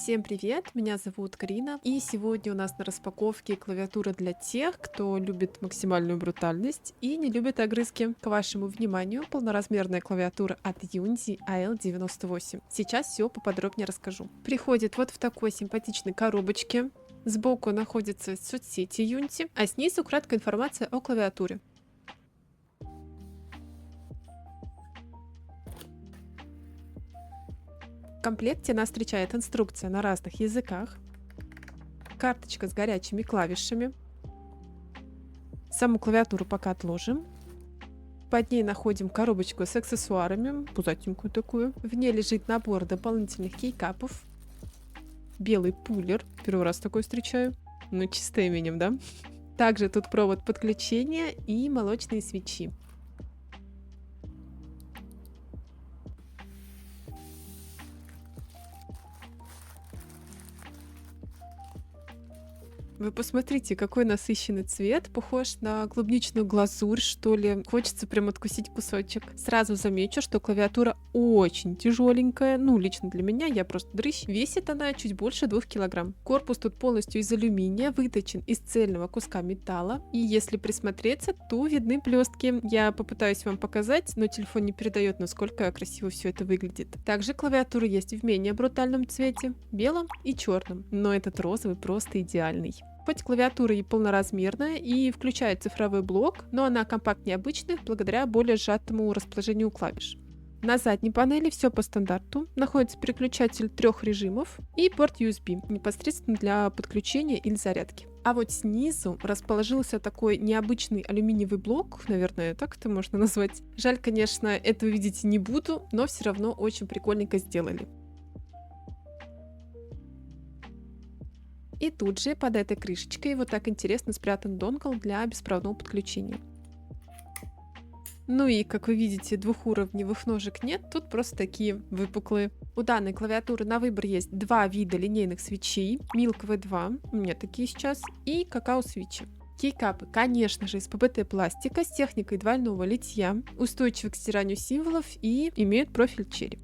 Всем привет, меня зовут Карина, и сегодня у нас на распаковке клавиатура для тех, кто любит максимальную брутальность и не любит огрызки. К вашему вниманию полноразмерная клавиатура от Yunzi AL98. Сейчас все поподробнее расскажу. Приходит вот в такой симпатичной коробочке. Сбоку находятся соцсети Yunzi, а снизу краткая информация о клавиатуре. В комплекте нас встречает инструкция на разных языках, карточка с горячими клавишами. Саму клавиатуру пока отложим. Под ней находим коробочку с аксессуарами, пузатенькую такую. В ней лежит набор дополнительных кейкапов, белый пулер, первый раз такой встречаю, ну чисто именем, да? Также тут провод подключения и молочные свечи. Вы посмотрите, какой насыщенный цвет, похож на клубничную глазурь, что ли. Хочется прям откусить кусочек. Сразу замечу, что клавиатура очень тяжеленькая. Ну, лично для меня, я просто дрыщ. Весит она чуть больше 2 килограмм. Корпус тут полностью из алюминия, выточен из цельного куска металла. И если присмотреться, то видны блестки. Я попытаюсь вам показать, но телефон не передает, насколько красиво все это выглядит. Также клавиатура есть в менее брутальном цвете, белом и черном. Но этот розовый просто идеальный. Хоть клавиатура и полноразмерная и включает цифровой блок, но она компактнее обычных благодаря более сжатому расположению клавиш. На задней панели все по стандарту. Находится переключатель 3 режимов и порт USB, непосредственно для подключения или зарядки. А вот снизу расположился такой необычный алюминиевый блок, наверное, так это можно назвать. Жаль, конечно, этого видеть не буду, но все равно очень прикольненько сделали. И тут же под этой крышечкой вот так интересно спрятан донгл для беспроводного подключения. Ну и, как вы видите, двухуровневых ножек нет, тут просто такие выпуклые. У данной клавиатуры на выбор есть два вида линейных свечей. Milk V2, у меня такие сейчас, и какао-свечи. Кейкапы, конечно же, из ПБТ пластика с техникой двойного литья, устойчивы к стиранию символов и имеют профиль черри.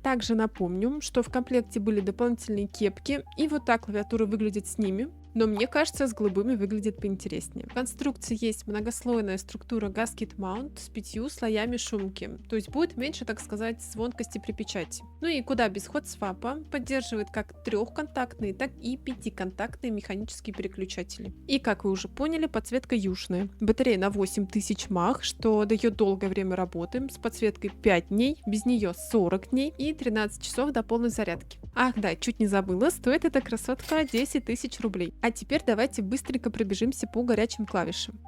Также напомню, что в комплекте были дополнительные кепки, и вот так клавиатура выглядит с ними, но мне кажется, с голубыми выглядит поинтереснее. В конструкции есть многослойная структура Gasket Mount с 5 слоями шумки, то есть будет меньше, так сказать, звонкости при печати. Ну и куда без хот-свапа, поддерживает как трехконтактные, так и пятиконтактные механические переключатели. И, как вы уже поняли, подсветка южная. Батарея на 8000 мАh, что дает долгое время работы, с подсветкой 5 дней, без нее 40 дней и 13 часов до полной зарядки. Ах да, чуть не забыла, стоит эта красотка 10 000 рублей. А теперь давайте быстренько пробежимся по горячим клавишам.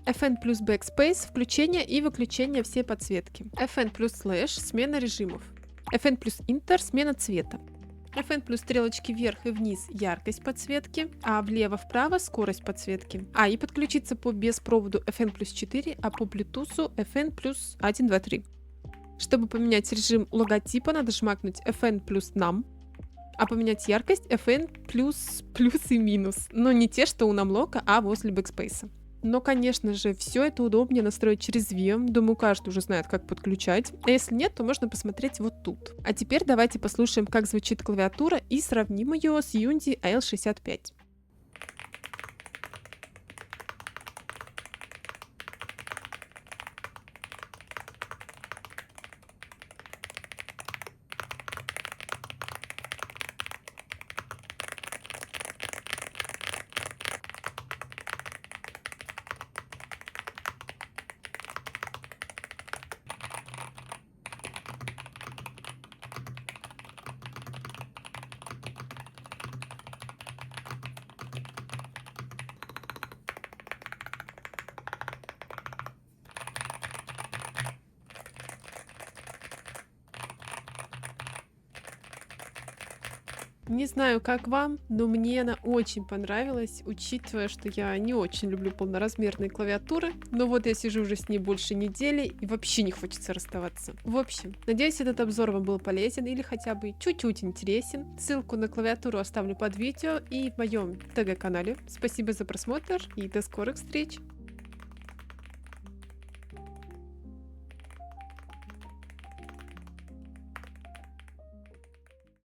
FN плюс Backspace, включение и выключение всей подсветки. FN плюс Slash, смена режимов. FN плюс Enter, смена цвета. FN плюс стрелочки вверх и вниз, яркость подсветки, а влево-вправо скорость подсветки. И подключиться по беспроводу FN плюс 4, а по Bluetooth FN плюс 1, 2, 3. Чтобы поменять режим логотипа, надо жмакнуть FN плюс Num. А поменять яркость FN плюс и минус. Но не те, что у намлока, а возле бэкспейса. Но, конечно же, все это удобнее настроить через VM. Думаю, каждый уже знает, как подключать. А если нет, то можно посмотреть вот тут. А теперь давайте послушаем, как звучит клавиатура и сравним ее с Yunzi AL65. Не знаю, как вам, но мне она очень понравилась, учитывая, что я не очень люблю полноразмерные клавиатуры. Но вот я сижу уже с ней больше недели и вообще не хочется расставаться. В общем, надеюсь, этот обзор вам был полезен или хотя бы чуть-чуть интересен. Ссылку на клавиатуру оставлю под видео и в моем ТГ-канале. Спасибо за просмотр и до скорых встреч!